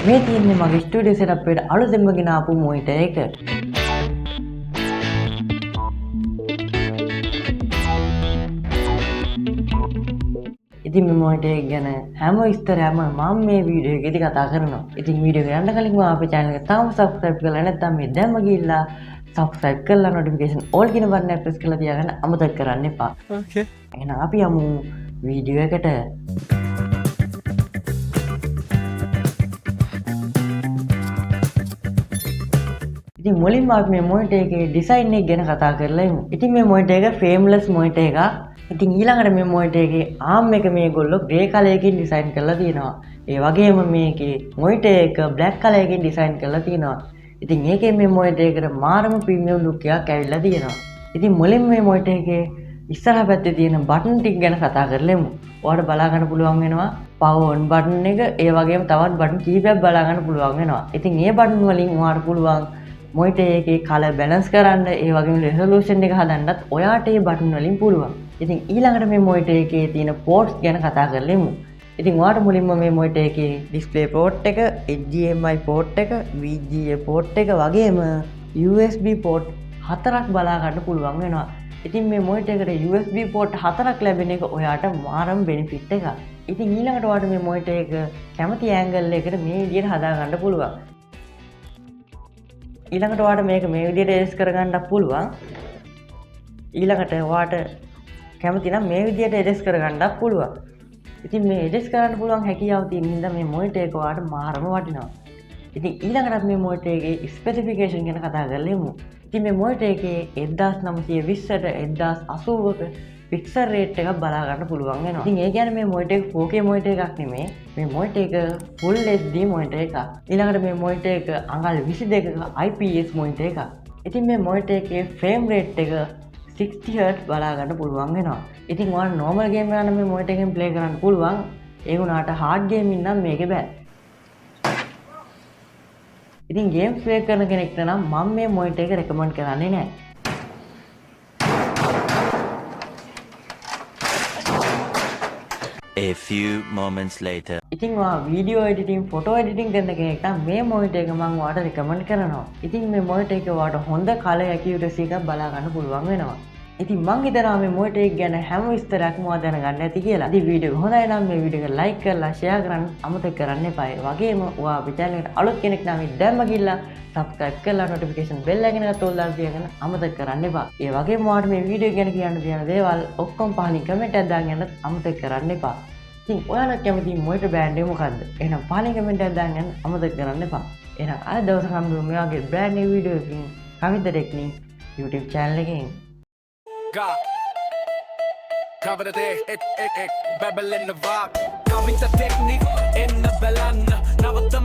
මේ තියෙන්නේ මගේ ස්ටුඩියෝ සෙටප් එකට අලුතෙන්ම ගෙන ආපු මොනිටර් එක. ඉතින් මේ මොනිටර් එක ගැන හැම විස්තරයක්ම මම මේ වීඩියෝ එකේදී කතා කරනවා. ඉතින් වීඩියෝ එක යන්න කලින් මම අපේ channel එක තාම subscribe කරලා නැත්නම් මේ දැම්ම ගිහිල්ලා subscribe කරලා notification all කියන බටන් එක press කරලා තියාගන්න අමතක කරන්න එපා. Okay. එහෙනම් අපි යමු වීඩියෝ එකට. ඉතින් මුලින්ම අපි මේ මොනිටර් එකේ ඩිසයින් එක ගැන කතා කරලා ඉමු. ඉතින් මේ මොනිටර් එක frameless මොනිටර් එකක්. ඉතින් ඊළඟට මේ මොනිටර් එකේ ආම් එක මේගොල්ලෝ grey color එකකින් ඩිසයින් කරලා තියෙනවා. ඒ වගේම මේකේ මොනිටර් එක black color එකකින් ඩිසයින් කරලා තියෙනවා. ඉතින් ඒකේ මේ මොනිටර් එකට මාරම ප්‍රීමියම් ලුක් එකක් ඇවිල්ලා තියෙනවා. ඉතින් මුලින්ම මේ මොනිටර් එකේ ඉස්සරහ පැත්තේ තියෙන බටන් ටික ගැන කතා කරලා ඉමු. ඔයාලට බලා ගන්න පුළුවන් වෙනවා power on බටන් එක, ඒ වගේම තවත් බටන් කීපයක් බලා ගන්න පුළුවන් වෙනවා. ඉතින් මේ බටන් වලින් ඔයාලට පුළුවන් මොනිටර් එකේ කලර් බැලන්ස් කරන්න, ඒ වගේම රෙසොලූෂන් එක හදන්නත් ඔයාට මේ බටන් වලින් පුළුවන්. ඉතින් ඊළඟට මේ මොනිටර් එකේ තියෙන පෝර්ට්ස් ගැන කතා කරලා ඉමු. ඉතින් ඔයාට මුලින්ම මේ මොනිටර් එකේ ඩිස්ප්ලේ පෝර්ට් එක, HDMI පෝර්ට් එක, VGA පෝර්ට් එක වගේම USB පෝර්ට් 4ක් බලා ගන්න පුළුවන් වෙනවා. ඉතින් මේ මොනිටර් එකට USB පෝර්ට් 4ක් ලැබෙන එක ඔයාට මාරම බෙනිෆිට් එකක්. ඉතින් ඊළඟට ඔයාට මේ මොනිටර් එක කැමති ඇන්ගල් එකකට මේ විදිහට හදා ගන්න පුළුවන්. ඊළඟට ඔයාට මේක මේ විදිහට ඇඩ්ජස්ට් කරගන්නත් පුළුවන්. ඊළඟට ඔයාට කැමති නම් මේ විදිහට ඇඩ්ජස්ට් කරගන්නත් පුළුවන්. ඉතින් මේ ඇඩ්ජස්ට් කරන්න පුළුවන් හැකියාව තියෙන නිසා මේ මොනිටර් එක ඔයාට මාරම වටිනවා. ඉතින් ඊළඟට මේ මොනිටර් එකේ ස්පෙસિෆිකේෂන් ගැන කතා කරලා ඉමු. ඉතින් මේ මොනිටර් එකේ 1920ට 1080ක පික්සල් රේට් එකක් බලා ගන්න පුළුවන් වෙනවා. ඉතින් ඒ කියන්නේ මේ මොනිටර් එක 4K මොනිටර් එකක් නෙමෙයි. මේ මොනිටර් එක full HD මොනිටර් එකක්. ඊළඟට මේ මොනිටර් එක අඟල් 22ක IPS මොනිටර් එකක්. ඉතින් මේ මොනිටර් එකේ ෆ්‍රේම් රේට් එක 60 Hz බලා ගන්න පුළුවන් වෙනවා. ඉතින් ඔයාලා normal game එකක් නම් මේ මොනිටර් එකෙන් play කරන්න පුළුවන්. ඒ වුණාට hard gaming නම් මේකේ බෑ. ඉතින් ගේම් ප්ලේ කරන කෙනෙක්ට නම් මම මේ මොනිටර් එක රෙකමන්ඩ් කරන්නේ නැහැ. A few moments later. ඉතින් ඔයා වීඩියෝ එඩිටින්, ෆොටෝ එඩිටින් කරන කෙනෙක් නම් මේ මොනිටර් එක මම ඔයාලට රෙකමන්ඩ් කරනවා. ඉතින් මේ මොනිටර් එක ඔයාලට හොඳ කලර් ඇකියුරසි එකක් බලා ගන්න පුළුවන් වෙනවා. ඉතින් මං හිතනවා මේ මොනිටර් එක ගැන හැම විස්තරයක්ම ඔයා දැනගන්න ඇති කියලා. ඉතින් වීඩියෝ එක හොඳයි නම් මේ වීඩියෝ එක ලයික් කරලා ෂෙයා කරන්න අමතක කරන්න එපා. ඒ වගේම ඔයා අපේ channel එකට අලුත් කෙනෙක් නම් දැම්ම ගිහිල්ලා subscribe කරලා notification bell එකෙන් ඔල් දාලා තියාගන්න අමතක කරන්න එපා. ඒ වගේම ඔයාට මේ වීඩියෝ ගැන කියන්න තියෙන දේවල් ඔක්කොම පහලින් කමෙන්ට් එකක් දාගෙන යන්න අමතක කරන්න එපා. ඉතින් ඔයාලා කැමති මොනිටර් බ්‍රෑන්ඩ් එක මොකද්ද? එහෙනම් පහලින් කමෙන්ට් එකක් දාගෙන යන්න අමතක කරන්න එපා. එහෙනම් අද දවසක හම්බෙමු මේ වගේ බ්‍රෑන්ඩ් නිව් වීඩියෝ එකකින් කවිත ටෙක්නික් YouTube channel එකෙන්. Cover the day, babble in the vibe. Coming to technique in the balana. Now with the